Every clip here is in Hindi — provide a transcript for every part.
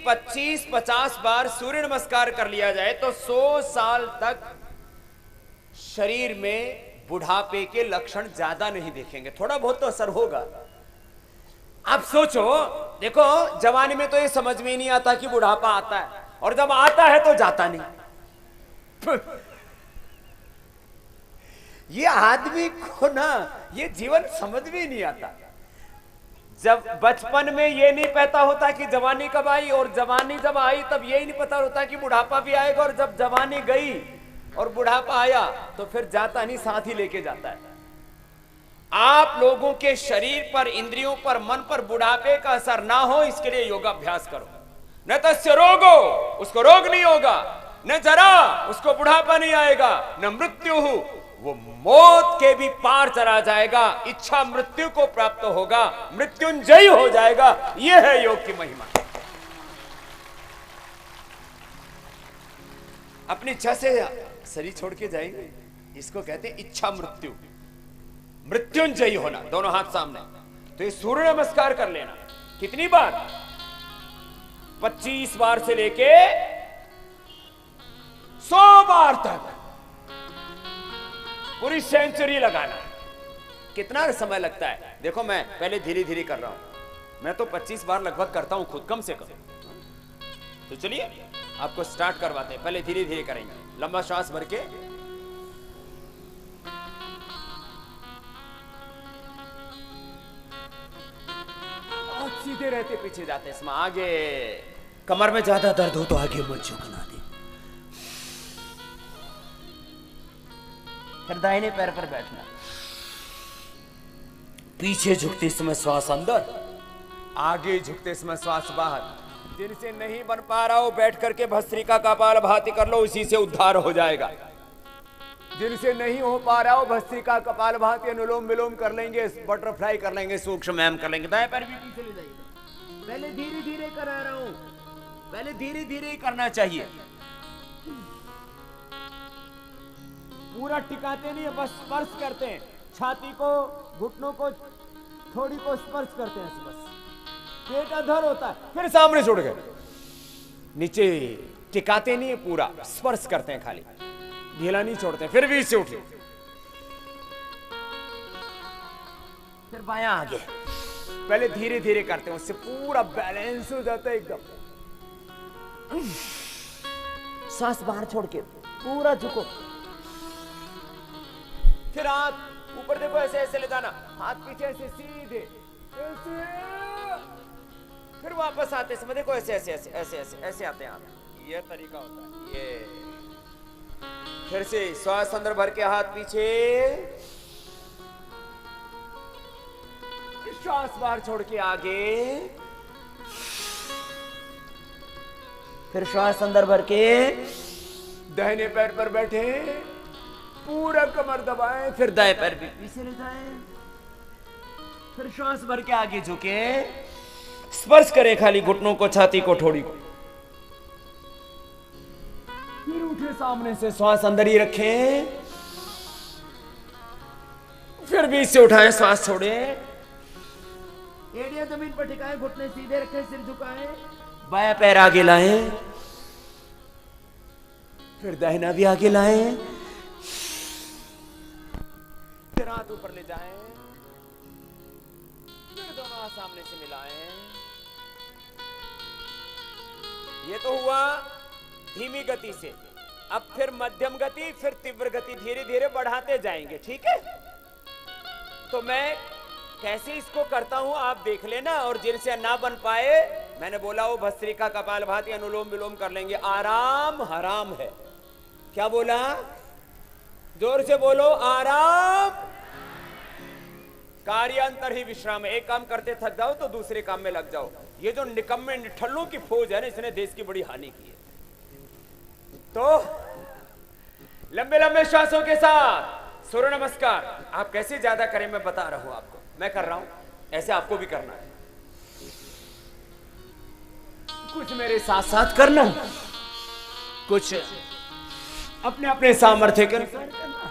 25-50 बार सूर्य नमस्कार कर लिया जाए तो 100 साल तक शरीर में बुढ़ापे के लक्षण ज्यादा नहीं देखेंगे, थोड़ा बहुत तो असर होगा। आप सोचो, देखो जवानी में तो ये समझ में ही नहीं आता कि बुढ़ापा आता है, और जब आता है तो जाता नहीं। ये आदमी को ना ये जीवन समझ में ही नहीं आता। जब बचपन में ये नहीं पता होता कि जवानी कब आई, और जवानी जब आई तब ये ही नहीं पता होता कि बुढ़ापा भी आएगा, और जब जवानी गई और बुढ़ापा आया तो फिर जाता नहीं, साथ ही लेके जाता है। आप लोगों के शरीर पर, इंद्रियों पर, मन पर बुढ़ापे का असर ना हो, इसके लिए योगाभ्यास करो। न तस्य रोगो, उसको रोग नहीं होगा, न जरा, उसको बुढ़ापा नहीं आएगा, न मृत्यु, वो मौत के भी पार चला जाएगा, इच्छा मृत्यु को प्राप्त होगा, मृत्युंजयी हो जाएगा। यह है योग की महिमा। अपनी इच्छा से शरीर छोड़ के जाएंगे, इसको कहते हैं इच्छा मृत्यु, मृत्युंजयी होना। दोनों हाथ सामने, तो ये सूर्य नमस्कार कर लेना। कितनी बार? 25 बार से लेके 100 बार तक, पूरी सेंचुरी लगाना। कितना समय लगता है? देखो मैं पहले धीरे धीरे कर रहा हूं, मैं तो 25 बार लगभग करता हूं खुद, कम से कम। तो चलिए आपको स्टार्ट करवाते हैं, पहले धीरे धीरे करेंगे। लंबा श्वास भर के, और सीधे रहते पीछे जाते, इसमें आगे। कमर में ज्यादा दर्द हो तो आगे मत झुकना दे। फिर दाहिने पैर पर बैठना, पीछे झुकते समय श्वास अंदर, आगे झुकते समय श्वास बाहर। जिनसे नहीं बन पा रहा हो बैठ करके भस्त्रिका कपालभाति कर लो, उसी से उद्धार हो जाएगा। जिनसे नहीं हो पा रहा हो भस्त्रिका कपालभाति, अनुलोम विलोम कर लेंगे, बटरफ्लाई कर लेंगे, सूक्ष्म कर लेंगे। दाएं पैर भी पीछे ले जाइए। पहले धीरे धीरे करा रहा हूं, पहले धीरे धीरे ही करना चाहिए। पूरा टिकाते नहीं है, बस स्पर्श करते हैं, छाती को, घुटनों को, थोड़ी को स्पर्श करते हैं बस। पेट अधर होता है, फिर सामने छोड़ गए, नीचे टिकाते नहीं है, पूरा स्पर्श करते हैं, खाली ढीला नहीं छोड़ते। फिर भी इससे उठे, फिर बायां आगे, पहले धीरे धीरे करते हैं, उससे पूरा बैलेंस हो जाता है एकदम। सांस बाहर छोड़ के पूरा झुको, फिर हाथ ऊपर देखो, ऐसे ऐसे ले जाना, हाथ पीछे ऐसे सीधे, ऐसे, फिर वापस आते समय देखो ऐसे ऐसे ऐसे ऐसे ऐसे ऐसे आते हैं हाथ। ये तरीका होता है ये। फिर से श्वास अंदर भर के हाथ पीछे, श्वास बाहर छोड़ के आगे, फिर श्वास अंदर भर के दाहिने पैर पर बैठे, पूरा कमर दबाएं, फिर दाएं पैर भी पीछे ले जाएं, फिर श्वास भर के आगे झुके, स्पर्श करें खाली घुटनों को, छाती को, ठोड़ी को। फिर उठे सामने से, श्वास अंदर ही रखें, फिर बीच से उठाएं, श्वास छोड़े, एड़ियां जमीन पर टिकाएं, घुटने सीधे रखें, सिर झुकाएं, बायां पैर आगे लाएं, फिर दाहिना भी आगे लाएं, फिर हाथ ऊपर ले जाएं, फिर दोनों हाथ सामने से मिलाएं। ये तो हुआ धीमी गति से। अब फिर मध्यम गति, फिर तीव्र गति, धीरे धीरे बढ़ाते जाएंगे, ठीक है? तो मैं कैसे इसको करता हूं आप देख लेना, और जिनसे ना बन पाए, मैंने बोला वो भस्त्रिका कपालभाति, अनुलोम विलोम कर लेंगे। आराम हराम है। क्या बोला? जोर से बोलो, आराम। कार्यांतर ही विश्राम है। एक काम करते थक जाओ तो दूसरे काम में लग जाओ। ये जो निकम्मे निठल्लों की फौज है ना, इसने देश की बड़ी हानि की है। तो लंबे लंबे श्वासों के साथ सूर्य नमस्कार आप कैसे ज्यादा करें मैं बता रहा हूं आपको, मैं कर रहा हूं, ऐसे आपको भी करना है। कुछ मेरे साथ साथ करना, कुछ अपने अपने सामर्थ्य के अनुसार करना।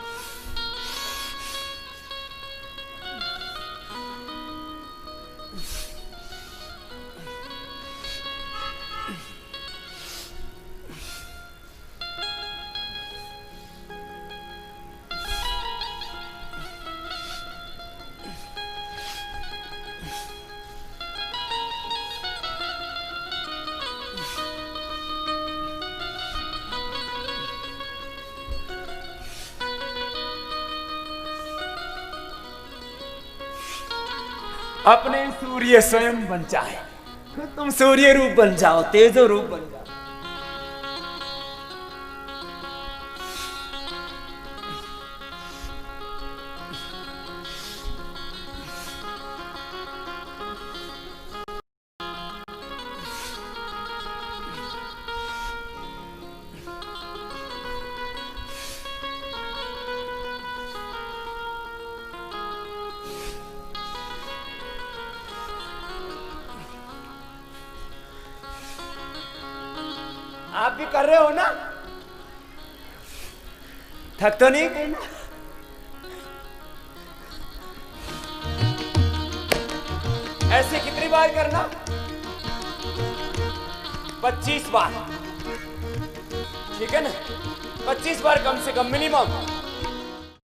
अपने सूर्य स्वयं बन जाए। तुम सूर्य रूप बन जाओ, तेजो रूप बन जाओ। आप भी कर रहे हो ना? थक तो नहीं गए ना? ऐसे कितनी बार करना? 25 बार, ठीक है ना? 25 बार कम से कम मिनिमम।